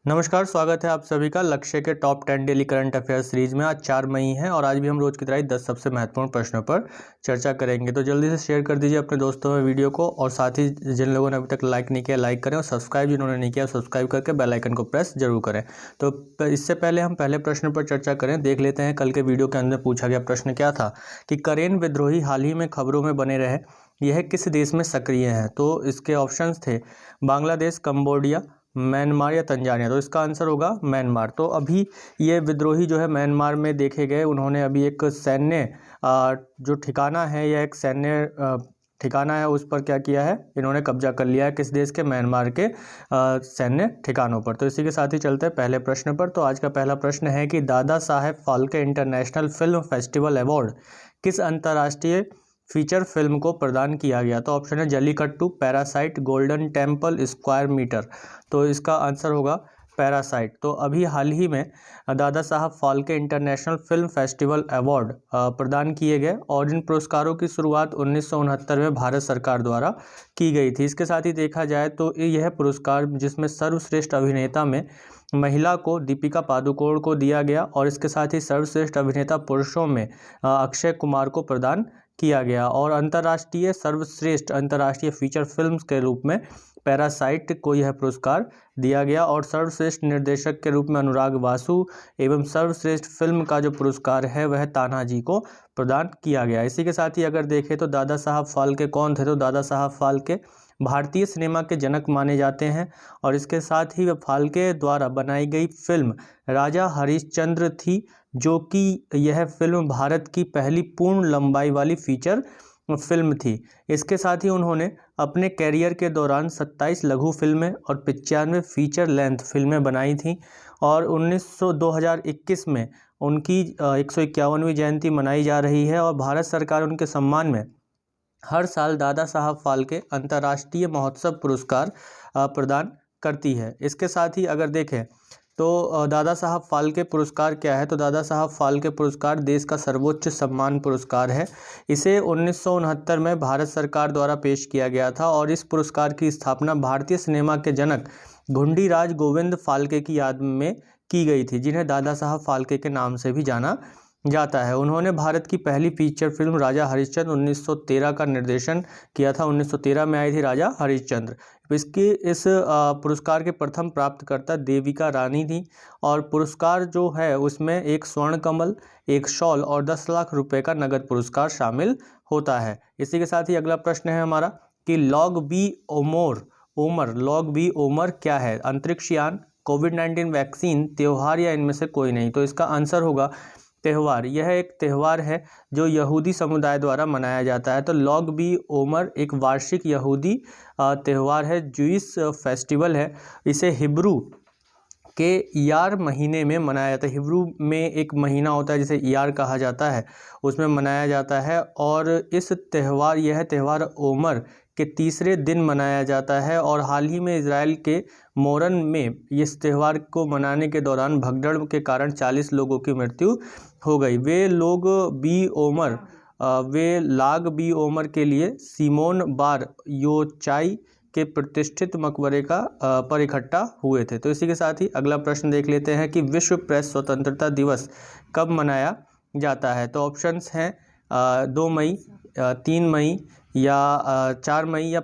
नमस्कार, स्वागत है आप सभी का लक्ष्य के top 10 daily current affair series में। आज 4 मई है और आज भी हम रोज की तरह 10 सबसे महत्वपूर्ण प्रश्नों पर चर्चा करेंगे। तो जल्दी से शेयर कर दीजिए अपने दोस्तों में वीडियो को, और साथ ही जिन लोगों ने अभी तक लाइक नहीं किया लाइक करें, और सब्सक्राइब जिन्होंने नहीं किया सब्सक्राइब करके बेल आइकन को प्रेस जरूर करें। तो इससे पहले हम पहले प्रश्न पर चर्चा करें, देख लेते हैं कल के वीडियो के अंदर पूछा गया प्रश्न क्या था कि करेन विद्रोही हाल ही में खबरों में बने रहे, यह किस देश में सक्रिय हैं। तो इसके ऑप्शंस थे बांग्लादेश, कंबोडिया, म्यांमार या तंजानिया। तो इसका आंसर होगा म्यांमार। तो अभी ये विद्रोही जो है म्यांमार में देखे गए, उन्होंने अभी एक सैन्य जो ठिकाना है या एक सैन्य ठिकाना है उस पर क्या किया है, इन्होंने कब्जा कर लिया है। किस देश के? म्यांमार के सैन्य ठिकानों पर। तो इसी के साथ ही चलते हैं पहले प्रश्न पर। तो आज का पहला प्रश्न है कि Dada Saheb Phalke international film festival award किस अंतर्राष्ट्रीय फीचर फिल्म को प्रदान किया गया। तो ऑप्शन है Jallikattu, Parasite, Golden Temple, square metre. तो इसका आंसर होगा पैरासाइट। तो अभी हाल ही में Dada Saheb Phalke international film festival award प्रदान किए गए, और इन पुरस्कारों की शुरुआत 1969 में भारत सरकार द्वारा की गई थी। इसके साथ ही देखा जाए तो यह पुरस्कार जिसमें सर्वश्रेष्ठ अभिनेता में महिला को दीपिका पादुकोण को दिया गया, और इसके साथ ही सर्वश्रेष्ठ अभिनेता पुरुषों में अक्षय कुमार को प्रदान किया गया, और अंतर्राष्ट्रीय सर्वश्रेष्ठ अंतर्राष्ट्रीय फीचर फिल्म के रूप में पैरासाइट को यह पुरस्कार दिया गया, और सर्वश्रेष्ठ निर्देशक के रूप में अनुराग वासु एवं सर्वश्रेष्ठ फिल्म का जो पुरस्कार है वह तानाजी को प्रदान किया गया। इसी के साथ ही अगर देखें तो दादा साहब फाल्के कौन थे, तो दादा साहब फाल्के भारतीय सिनेमा के जनक माने जाते हैं, और इसके साथ ही वह फाल्के द्वारा बनाई गई फिल्म राजा हरिश्चंद्र थी, जो कि यह फिल्म भारत की पहली पूर्ण लंबाई वाली फीचर फिल्म थी। इसके साथ ही उन्होंने अपने कैरियर के दौरान 27 लघु फिल्में और 95 फीचर लेंथ फिल्में बनाई थीं, और 2021 में उनकी 151वीं जयंती मनाई जा रही है, और भारत सरकार उनके सम्मान में हर साल दादा साहब फाल्के अंतर्राष्ट्रीय महोत्सव पुरस्कार प्रदान करती है। इसके साथ ही अगर देखें तो दादा साहब फाल्के पुरस्कार क्या है, तो दादा साहब फाल्के पुरस्कार देश का सर्वोच्च सम्मान पुरस्कार है। इसे 1969 में भारत सरकार द्वारा पेश किया गया था, और इस पुरस्कार की स्थापना भारतीय सिनेमा के जनक घुंडीराज गोविंद फाल्के की याद में की गई थी, जिन्हें दादा साहब फाल्के के नाम से भी जाना जाता है। उन्होंने भारत की पहली फीचर फिल्म राजा हरिश्चंद्र 1913 का निर्देशन किया था। 1913 में आई थी राजा हरिश्चंद्र। इस पुरस्कार के प्रथम प्राप्तकर्ता देविका रानी थी, और पुरस्कार जो है उसमें एक स्वर्ण कमल, एक शॉल और 10 लाख रुपए का नगद पुरस्कार शामिल होता है। इसी के साथ ही अगला प्रश्न है हमारा कि लॉग बी ओमर क्या है? अंतरिक्ष यान, कोविड-19 वैक्सीन, त्योहार या इनमें से कोई नहीं। तो इसका आंसर होगा त्यौहार। यह एक त्यौहार है जो यहूदी समुदाय द्वारा मनाया जाता है। तो लॉग बी ओमर एक वार्षिक यहूदी त्यौहार है, जूइश फेस्टिवल है। इसे हिब्रू के ईयार महीने में मनाया जाता है। हिब्रू में एक महीना होता है जिसे ईयार कहा जाता है, उसमें मनाया जाता है, और यह त्यौहार ओमर के तीसरे दिन मनाया जाता है। और हाल ही में इजराइल के मोरन में इस त्यौहार को मनाने के दौरान भगदड़ के कारण 40 लोगों की मृत्यु हो गई। वे लाग बी ओमर के लिए सिमोन बार योचाई के प्रतिष्ठित मकबरे पर इकट्ठा हुए थे। तो इसी के साथ ही अगला प्रश्न देख लेते हैं कि विश्व प्रेस स्वतंत्रता दिवस कब मनाया जाता है। तो ऑप्शंस हैं 2 मई, 3 मई या 4 मई या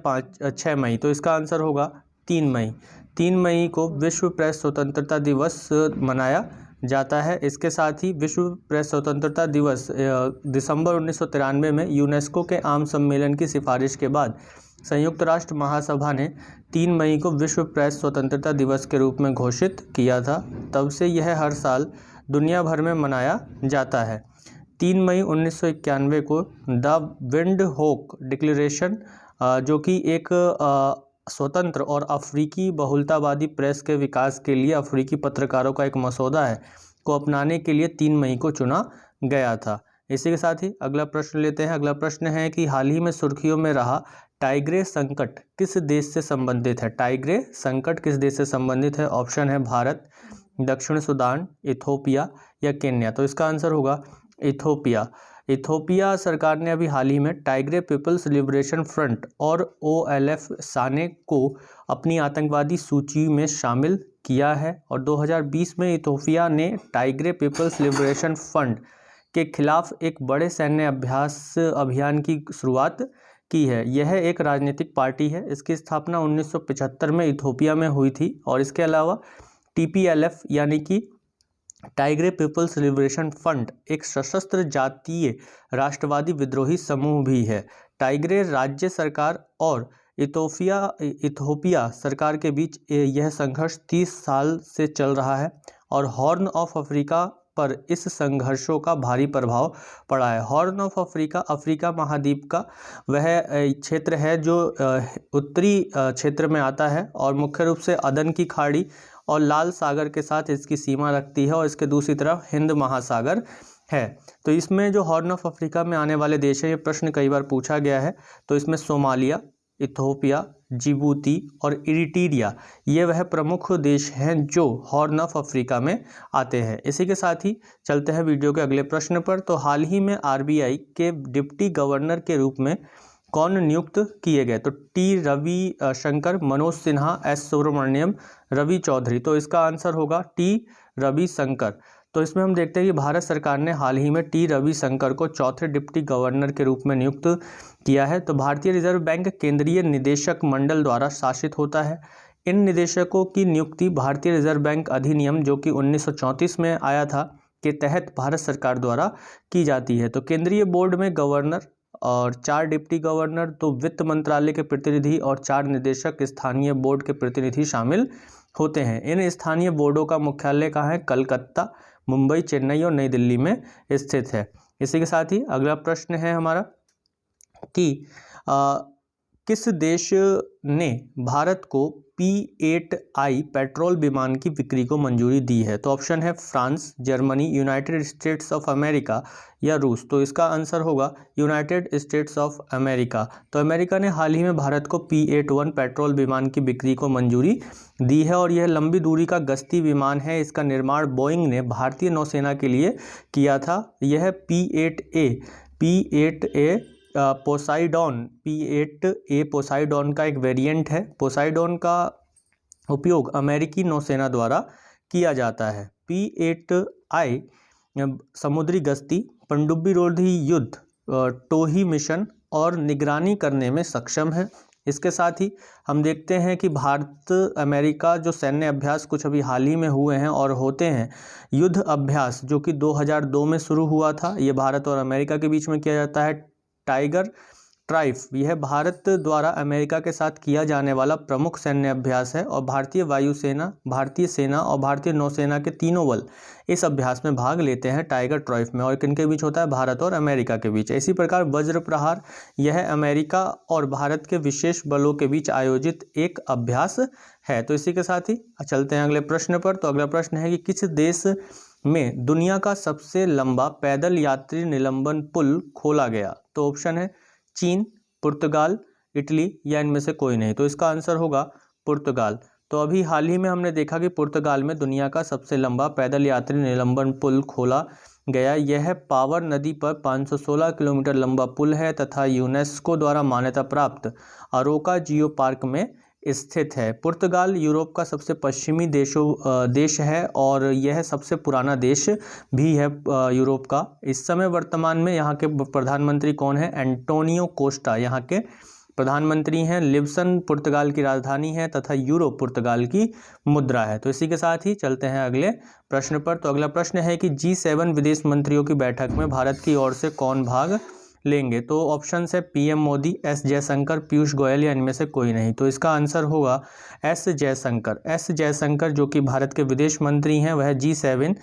6 मई। तो इसका आंसर होगा 3 मई। 3 मई को विश्व प्रेस स्वतंत्रता दिवस मनाया जाता है। इसके साथ ही विश्व प्रेस स्वतंत्रता दिवस दिसंबर 1993 में यूनेस्को के आम सम्मेलन की सिफारिश के बाद संयुक्त राष्ट्र महासभा ने 3 मई को विश्व प्रेस स्वतंत्रता दिवस के रूप में घोषित किया था। तब से यह हर साल दुनिया भर में मनाया जाता है। 3 मई 1991 को द विंडहोक डिक्लेरेशन, जो कि एक स्वतंत्र और अफ्रीकी बहुलतावादी प्रेस के विकास के लिए अफ्रीकी पत्रकारों का एक मसौदा है, को अपनाने के लिए 3 मई को चुना गया था। इसी के साथ ही अगला प्रश्न लेते हैं। अगला प्रश्न है कि हाल ही में सुर्खियों में रहा टाइग्रे संकट किस देश से संबंधित है? टाइग्रे संकट किस देश से संबंधित है? ऑप्शन है भारत, दक्षिण सूडान, इथोपिया या केन्या। तो इसका आंसर होगा इथोपिया। इथोपिया सरकार ने अभी हाल ही में टाइग्रे पीपल्स लिबरेशन फ्रंट और OLF साने को अपनी आतंकवादी सूची में शामिल किया है। और 2020 में इथोपिया ने टाइग्रे पीपल्स लिबरेशन फ्रंट के खिलाफ एक बड़े सैन्य अभियान की शुरुआत की है। यह एक राजनीतिक पार्टी है। इसकी स्थापना 1975 में इथोपिया में हुई थी। और इसके अलावा TPLF यानी कि टाइग्रे पीपल्स लिबरेशन फ्रंट एक सशस्त्र जातीय राष्ट्रवादी विद्रोही समूह भी है। टाइग्रे राज्य सरकार और इथोपिया सरकार के बीच यह संघर्ष 30 साल से चल रहा है और हॉर्न ऑफ अफ्रीका पर इस संघर्षों का भारी प्रभाव पड़ा है। हॉर्न ऑफ अफ्रीका अफ्रीका महाद्वीप का वह क्षेत्र है जो उत्तरी क्षेत्र में आता है और मुख्य रूप से अदन की खाड़ी और लाल सागर के साथ इसकी सीमा रखती है और इसके दूसरी तरफ हिंद महासागर है। तो इसमें जो हॉर्न ऑफ अफ्रीका में आने वाले देश हैं, ये प्रश्न कई बार पूछा गया है। तो इसमें सोमालिया, इथोपिया, जिबूती और इरिट्रिया ये वह प्रमुख देश हैं जो हॉर्न ऑफ अफ्रीका में आते हैं। इसी के साथ ही चलते हैं वीडियो के अगले प्रश्न पर। तो हाल ही में RBI के डिप्टी गवर्नर के रूप में कौन नियुक्त किए गए? तो T रविशंकर, मनोज सिन्हा, S सुब्रमण्यम, रवि चौधरी। तो इसका आंसर होगा T रविशंकर। तो इसमें हम देखते हैं कि भारत सरकार ने हाल ही में T रविशंकर को चौथे डिप्टी गवर्नर के रूप में नियुक्त किया है। तो भारतीय रिजर्व बैंक केंद्रीय निदेशक मंडल द्वारा शासित होता है। इन निदेशकों की नियुक्ति भारतीय रिजर्व बैंक अधिनियम जो कि 1934 में आया था के तहत भारत सरकार द्वारा की जाती है। तो केंद्रीय बोर्ड में गवर्नर और 4 डिप्टी गवर्नर, तो वित्त मंत्रालय के प्रतिनिधि और 4 निदेशक स्थानीय बोर्ड के प्रतिनिधि शामिल होते हैं। इन स्थानीय बोर्डों का मुख्यालय कहाँ है? कलकत्ता, मुंबई, चेन्नई और नई दिल्ली में स्थित है। इसी के साथ ही अगला प्रश्न है हमारा कि किस देश ने भारत को P-8I पेट्रोल विमान की बिक्री को मंजूरी दी है? तो ऑप्शन है France, Germany, United states of America या रूस। तो इसका आंसर होगा यूनाइटेड स्टेट्स ऑफ अमेरिका। तो अमेरिका ने हाल ही में भारत को P-81 पेट्रोल विमान की बिक्री को मंजूरी दी है और यह लंबी दूरी का गश्ती विमान है। इसका निर्माण बोइंग ने भारतीय नौसेना के लिए किया था। यह P-8A पोसाइडॉन P-8A पोसाइडॉन का एक वेरिएंट है। पोसाइडॉन का उपयोग अमेरिकी नौसेना द्वारा किया जाता है। P-8I समुद्री गश्ती, पनडुब्बी युद्ध, टोही मिशन और निगरानी करने में सक्षम है। इसके साथ ही हम देखते हैं कि भारत अमेरिका जो सैन्य अभ्यास कुछ अभी हाल ही में हुए हैं और होते हैं, युद्ध अभ्यास जो कि 2002 में शुरू हुआ था, ये भारत और अमेरिका के बीच में किया जाता है। टाइगर ट्राइफ यह भारत द्वारा अमेरिका के साथ किया जाने वाला प्रमुख सैन्य अभ्यास है और भारतीय वायुसेना, भारतीय सेना और भारतीय नौसेना के तीनों बल इस अभ्यास में भाग लेते हैं टाइगर ट्राइफ में। और किनके बीच होता है? भारत और अमेरिका के बीच। इसी प्रकार वज्र प्रहार यह अमेरिका और भारत के विशेष बलों के बीच आयोजित एक अभ्यास है। तो इसी के साथ ही चलते हैं अगले प्रश्न पर। तो अगला प्रश्न है कि किस देश में दुनिया का सबसे लंबा पैदल यात्री निलंबन पुल खोला गया? तो ऑप्शन है चीन, पुर्तगाल, इटली या इनमें से कोई नहीं। तो इसका आंसर होगा पुर्तगाल। तो अभी हाल ही में हमने देखा कि पुर्तगाल में दुनिया का सबसे लंबा पैदल यात्री निलंबन पुल खोला गया। यह पावर नदी पर 516 किलोमीटर लंबा पुल है तथा यूनेस्को द्वारा मान्यता प्राप्त अरोका जियो पार्क में स्थित है। पुर्तगाल यूरोप का सबसे पश्चिमी देश है और यह सबसे पुराना देश भी है यूरोप का। इस समय वर्तमान में यहाँ के प्रधानमंत्री कौन है? एंटोनियो कोस्टा यहाँ के प्रधानमंत्री हैं। लिस्बन पुर्तगाल की राजधानी है तथा यूरो पुर्तगाल की मुद्रा है। तो इसी के साथ ही चलते हैं अगले प्रश्न पर। तो अगला प्रश्न है कि G7 विदेश मंत्रियों की बैठक में भारत की ओर से कौन भाग लेंगे? तो ऑप्शन है PM मोदी, S जयशंकर, पीयूष गोयल या इनमें से कोई नहीं। तो इसका आंसर होगा S जयशंकर। S जयशंकर जो कि भारत के विदेश मंत्री हैं, वह G7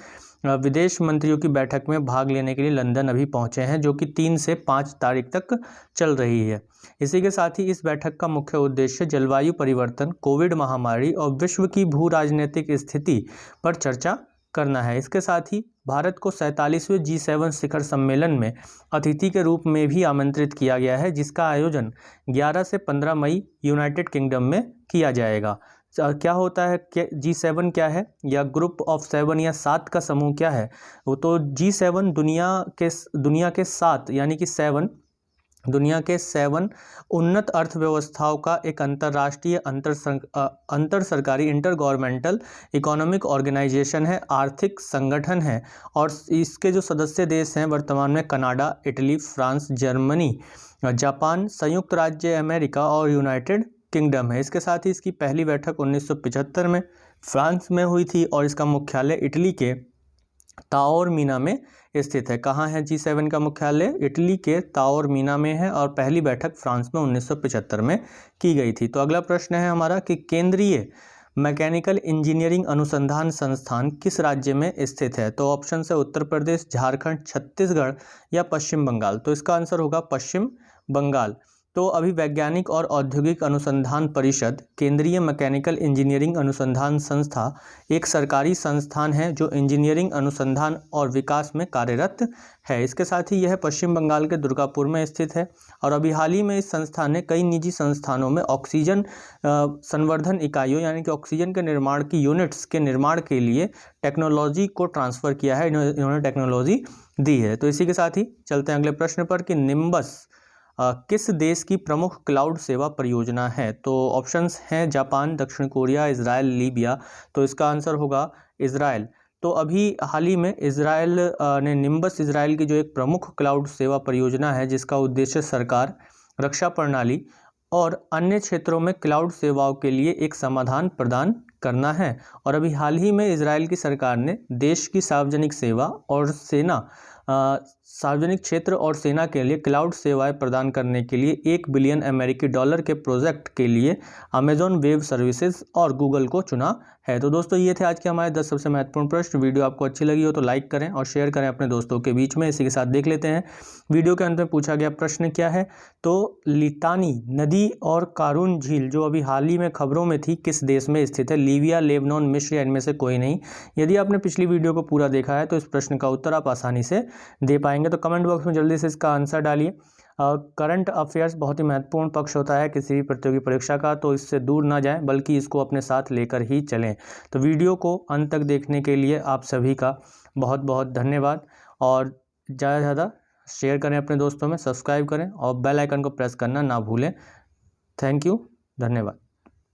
विदेश मंत्रियों की बैठक में भाग लेने के लिए लंदन अभी पहुंचे हैं, जो कि 3 से 5 तारीख तक चल रही है। इसी के साथ ही इस बैठक का मुख्य उद्देश्य जलवायु परिवर्तन, कोविड महामारी और विश्व की भू राजनीतिक स्थिति पर चर्चा करना है। इसके साथ ही भारत को 47वें G7 शिखर सम्मेलन में अतिथि के रूप में भी आमंत्रित किया गया है, जिसका आयोजन 11 से 15 मई यूनाइटेड किंगडम में किया जाएगा। क्या होता है G7 क्या है, या ग्रुप ऑफ 7 या 7 का समूह क्या है? वो तो G7 दुनिया के 7 यानी कि 7 दुनिया के 7 उन्नत अर्थव्यवस्थाओं का एक अंतर्राष्ट्रीय अंतर सरकारी इंटर गवर्नमेंटल इकोनॉमिक ऑर्गेनाइजेशन है, आर्थिक संगठन है। और इसके जो सदस्य देश हैं वर्तमान में Canada, Italy, France, Germany, Japan, संयुक्त राज्य अमेरिका और यूनाइटेड किंगडम है। इसके साथ ही इसकी पहली बैठक 1975 में फ्रांस में हुई थी और इसका मुख्यालय इटली के ताओरमीना में स्थित है। कहाँ है G7 का मुख्यालय? इटली के ताओरमीना में है और पहली बैठक फ्रांस में 1975 में की गई थी। तो अगला प्रश्न है हमारा कि केंद्रीय मैकेनिकल इंजीनियरिंग अनुसंधान संस्थान किस राज्य में स्थित है? तो ऑप्शन है उत्तर प्रदेश, झारखंड, छत्तीसगढ़ या पश्चिम बंगाल। तो इसका आंसर होगा पश्चिम बंगाल। तो अभी वैज्ञानिक और औद्योगिक अनुसंधान परिषद केंद्रीय मैकेनिकल इंजीनियरिंग अनुसंधान संस्था एक सरकारी संस्थान है जो इंजीनियरिंग अनुसंधान और विकास में कार्यरत है। इसके साथ ही यह पश्चिम बंगाल के दुर्गापुर में स्थित है और अभी हाल ही में इस संस्थान ने कई निजी संस्थानों में ऑक्सीजन संवर्धन इकाइयों यानी कि ऑक्सीजन के निर्माण की यूनिट्स के निर्माण के लिए टेक्नोलॉजी को ट्रांसफ़र किया है, इन्होंने टेक्नोलॉजी दी है। तो इसी के साथ ही चलते हैं अगले प्रश्न पर कि निम्बस किस देश की प्रमुख क्लाउड सेवा परियोजना है? तो ऑप्शंस हैं जापान, दक्षिण कोरिया, इजराइल, लीबिया। तो इसका आंसर होगा इजराइल। तो अभी हाल ही में इजराइल ने निम्बस इजराइल की जो एक प्रमुख क्लाउड सेवा परियोजना है जिसका उद्देश्य सरकार, रक्षा प्रणाली और अन्य क्षेत्रों में क्लाउड सेवाओं के लिए एक समाधान प्रदान करना है। और अभी हाल ही में इजराइल की सरकार ने देश की सार्वजनिक सेवा और सेना सार्वजनिक क्षेत्र और सेना के लिए क्लाउड सेवाएं प्रदान करने के लिए $1 बिलियन अमेरिकी डॉलर के प्रोजेक्ट के लिए अमेजॉन वेब सर्विसेज और गूगल को चुना है। तो दोस्तों ये थे आज के हमारे 10 सबसे महत्वपूर्ण प्रश्न। वीडियो आपको अच्छी लगी हो तो लाइक करें और शेयर करें अपने दोस्तों के बीच में। इसी के साथ देख लेते हैं वीडियो के अंत में पूछा गया प्रश्न क्या है। तो लितानी नदी और कारून झील जो अभी हाल ही में खबरों में थी किस देश में स्थित है? लीबिया, लेबनान, मिस्र या इनमें से कोई नहीं। यदि आपने पिछली वीडियो को पूरा देखा है तो इस प्रश्न का उत्तर आप आसानी से दे पाएंगे। तो कमेंट बॉक्स में जल्दी से इसका आंसर डालिए। करंट अफेयर्स बहुत ही महत्वपूर्ण पक्ष होता है किसी भी प्रतियोगी परीक्षा का, तो इससे दूर ना जाएं बल्कि इसको अपने साथ लेकर ही चलें। तो वीडियो को अंत तक देखने के लिए आप सभी का बहुत बहुत धन्यवाद और ज़्यादा से ज़्यादा शेयर करें अपने दोस्तों में, सब्सक्राइब करें और बेल आइकन को प्रेस करना ना भूलें। थैंक यू, धन्यवाद।